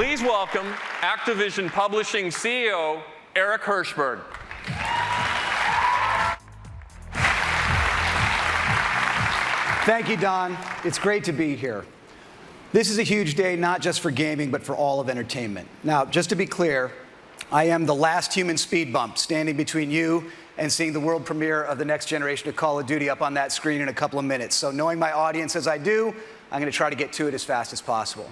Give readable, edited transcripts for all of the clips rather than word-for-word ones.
Please welcome Activision Publishing CEO, Eric Hirshberg. Thank you, Don. It's great to be here. This is a huge day, not just for gaming, but for all of entertainment. Now, just to be clear, I am the last human speed bump standing between you and seeing the world premiere of the next generation of Call of Duty up on that screen in a couple of minutes. So knowing my audience as I do, I'm going to try to get to it as fast as possible.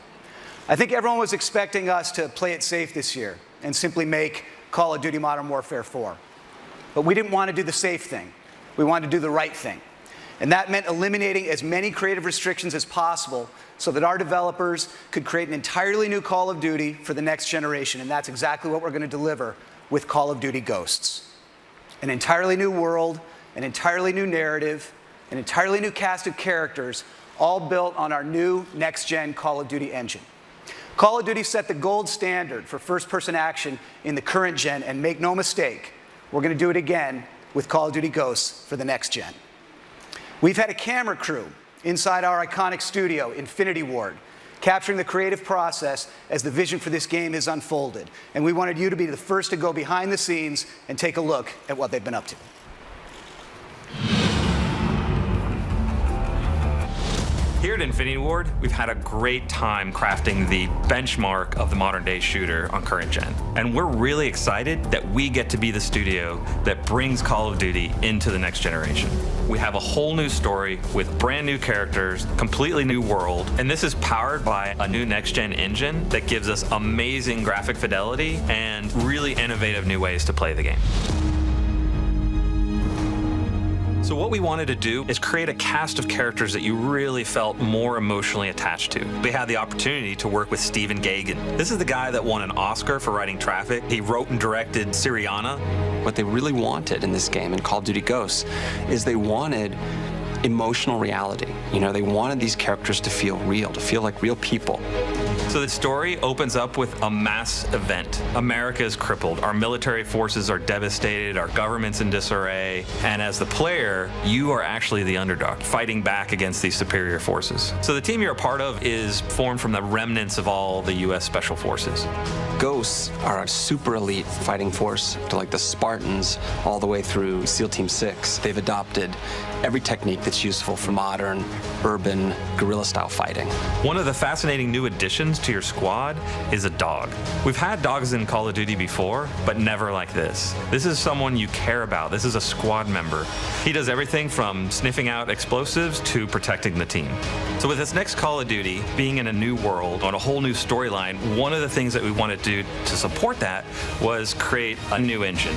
I think everyone was expecting us to play it safe this year and simply make Call of Duty Modern Warfare 4. But we didn't want to do the safe thing. We wanted to do the right thing. And that meant eliminating as many creative restrictions as possible so that our developers could create an entirely new Call of Duty for the next generation. And that's exactly what we're going to deliver with Call of Duty Ghosts. An entirely new world, an entirely new narrative, an entirely new cast of characters, all built on our new next-gen Call of Duty engine. Call of Duty set the gold standard for first-person action in the current gen, and make no mistake, we're going to do it again with Call of Duty Ghosts for the next gen. We've had a camera crew inside our iconic studio, Infinity Ward, capturing the creative process as the vision for this game is unfolded. And we wanted you to be the first to go behind the scenes and take a look at what they've been up to. Here at Infinity Ward, we've had a great time crafting the benchmark of the modern day shooter on current gen. And we're really excited that we get to be the studio that brings Call of Duty into the next generation. We have a whole new story with brand new characters, completely new world, and this is powered by a new next gen engine that gives us amazing graphic fidelity and really innovative new ways to play the game. So what we wanted to do is create a cast of characters that you really felt more emotionally attached to. We had the opportunity to work with Stephen Gaghan. This is the guy that won an Oscar for writing Traffic. He wrote and directed Syriana. What they really wanted in this game, in Call of Duty Ghosts, is they wanted emotional reality. You know, they wanted these characters to feel real, to feel like real people. So the story opens up with a mass event. America is crippled. Our military forces are devastated. Our government's in disarray. And as the player, you are actually the underdog, fighting back against these superior forces. So the team you're a part of is formed from the remnants of all the U.S. Special Forces. Ghosts are a super elite fighting force, to like the Spartans all the way through SEAL Team 6. They've adopted every technique that's useful for modern, urban, guerrilla-style fighting. One of the fascinating new additions to your squad is a dog. We've had dogs in Call of Duty before, but never like this. This is someone you care about. This is a squad member. He does everything from sniffing out explosives to protecting the team. So with this next Call of Duty, being in a new world, on a whole new storyline, one of the things that we wanted to do to support that was create a new engine.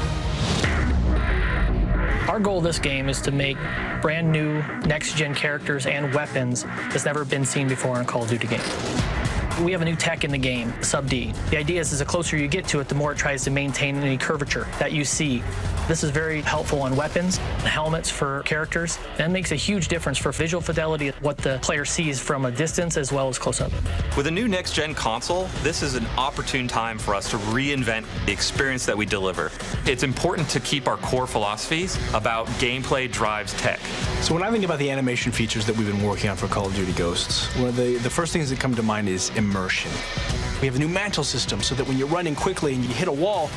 Our goal of this game is to make brand new next-gen characters and weapons that's never been seen before in a Call of Duty game. We have a new tech in the game, Sub-D. The idea is the closer you get to it, the more it tries to maintain any curvature that you see. This is very helpful on weapons, helmets for characters. That makes a huge difference for visual fidelity, what the player sees from a distance as well as close up. With a new next-gen console, this is an opportune time for us to reinvent the experience that we deliver. It's important to keep our core philosophies about gameplay drives tech. So when I think about the animation features that we've been working on for Call of Duty Ghosts, one of the first things that come to mind is immersion. We have a new mantle system so that when you're running quickly and you hit a wall,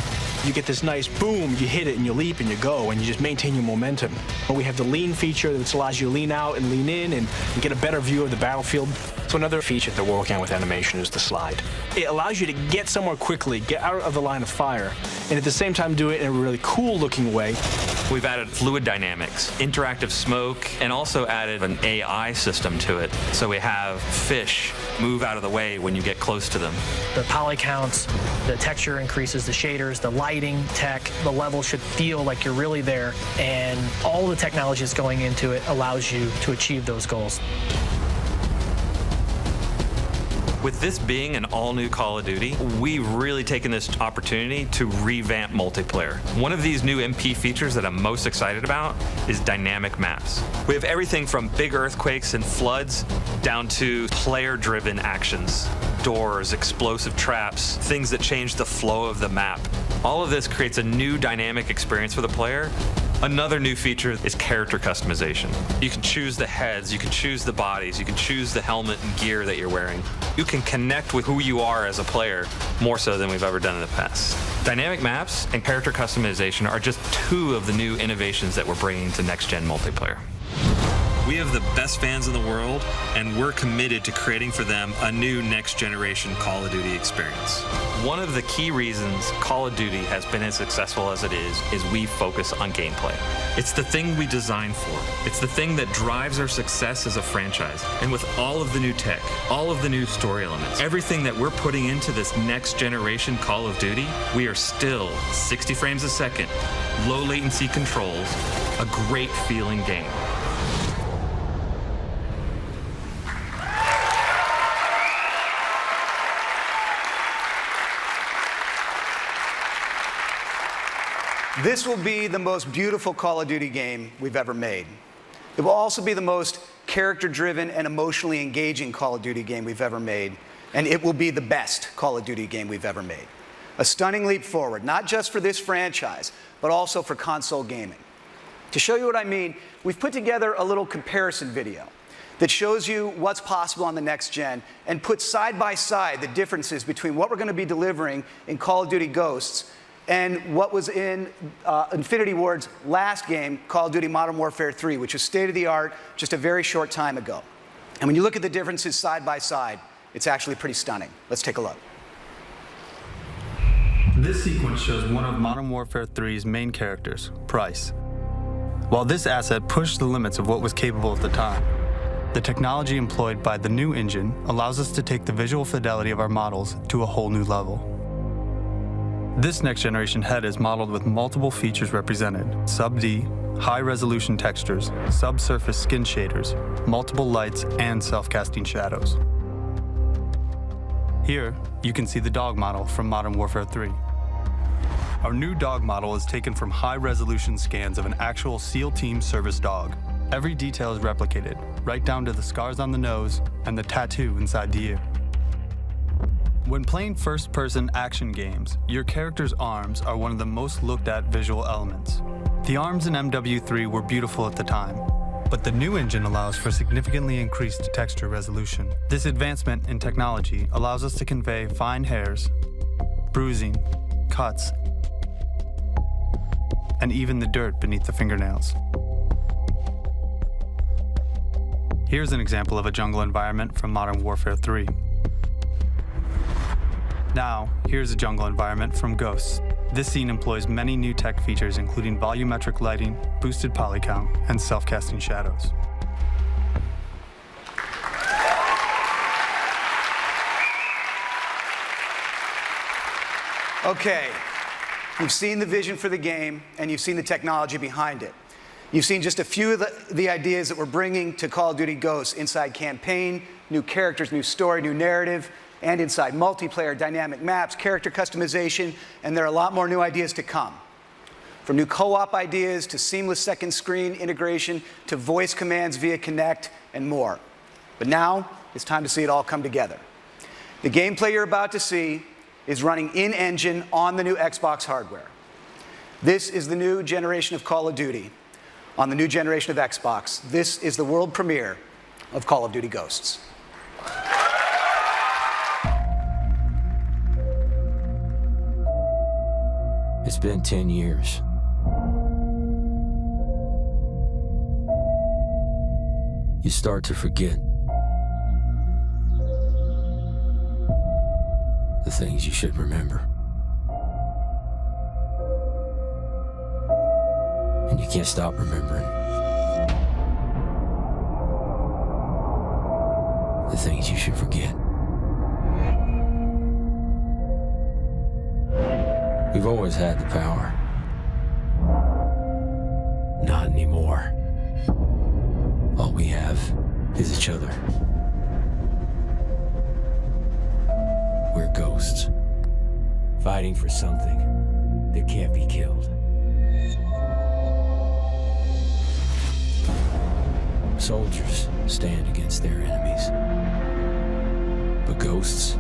you get this nice boom, you hit it and you leap and you go and you just maintain your momentum. But we have the lean feature that allows you to lean out and lean in and get a better view of the battlefield. So another feature that we're working on with animation is the slide. It allows you to get somewhere quickly, get out of the line of fire, and at the same time do it in a really cool looking way. We've added fluid dynamics, interactive smoke, and also added an AI system to it. So we have fish move out of the way when you get close to them. The poly counts, the texture increases, the shaders, the lighting tech, the level should feel like you're really there, and all the technology that's going into it allows you to achieve those goals. With this being an all-new Call of Duty, we've really taken this opportunity to revamp multiplayer. One of these new MP features that I'm most excited about is dynamic maps. We have everything from big earthquakes and floods down to player-driven actions. Doors, explosive traps, things that change the flow of the map. All of this creates a new dynamic experience for the player Another new feature is character customization. You can choose the heads, you can choose the bodies, you can choose the helmet and gear that you're wearing. You can connect with who you are as a player more so than we've ever done in the past. Dynamic maps and character customization are just two of the new innovations that we're bringing to next-gen multiplayer. We have the best fans in the world, and we're committed to creating for them a new next-generation Call of Duty experience. One of the key reasons Call of Duty has been as successful as it is we focus on gameplay. It's the thing we designed for. It's the thing that drives our success as a franchise. And with all of the new tech, all of the new story elements, everything that we're putting into this next-generation Call of Duty, we are still 60 frames a second, low latency controls, a great feeling game. This will be the most beautiful Call of Duty game we've ever made. It will also be the most character-driven and emotionally engaging Call of Duty game we've ever made, and it will be the best Call of Duty game we've ever made. A stunning leap forward, not just for this franchise, but also for console gaming. To show you what I mean, we've put together a little comparison video that shows you what's possible on the next gen and puts side by side the differences between what we're going to be delivering in Call of Duty Ghosts and what was in Infinity Ward's last game, Call of Duty Modern Warfare 3, which was state-of-the-art just a very short time ago. And when you look at the differences side by side, it's actually pretty stunning. Let's take a look. This sequence shows one of Modern Warfare 3's main characters, Price. While this asset pushed the limits of what was capable at the time, the technology employed by the new engine allows us to take the visual fidelity of our models to a whole new level. This next-generation head is modeled with multiple features represented: sub-D, high-resolution textures, subsurface skin shaders, multiple lights, and self-casting shadows. Here, you can see the dog model from Modern Warfare 3. Our new dog model is taken from high-resolution scans of an actual SEAL Team service dog. Every detail is replicated, right down to the scars on the nose and the tattoo inside the ear. When playing first-person action games, your character's arms are one of the most looked-at visual elements. The arms in MW3 were beautiful at the time, but the new engine allows for significantly increased texture resolution. This advancement in technology allows us to convey fine hairs, bruising, cuts, and even the dirt beneath the fingernails. Here's an example of a jungle environment from Modern Warfare 3. Now, here's a jungle environment from Ghosts. This scene employs many new tech features, including volumetric lighting, boosted poly count, and self-casting shadows. Okay, you've seen the vision for the game, and you've seen the technology behind it. You've seen just a few of the ideas that we're bringing to Call of Duty Ghosts: inside campaign, new characters, new story, new narrative, and inside multiplayer, dynamic maps, character customization, and there are a lot more new ideas to come. From new co-op ideas to seamless second screen integration to voice commands via Kinect and more. But now, it's time to see it all come together. The gameplay you're about to see is running in-engine on the new Xbox hardware. This is the new generation of Call of Duty on the new generation of Xbox. This is the world premiere of Call of Duty Ghosts. It's been 10 years. You start to forget the things you should remember. And you can't stop remembering the things you should forget. We've always had the power. Not anymore. All we have is each other. We're ghosts, fighting for something that can't be killed. Soldiers stand against their enemies, but ghosts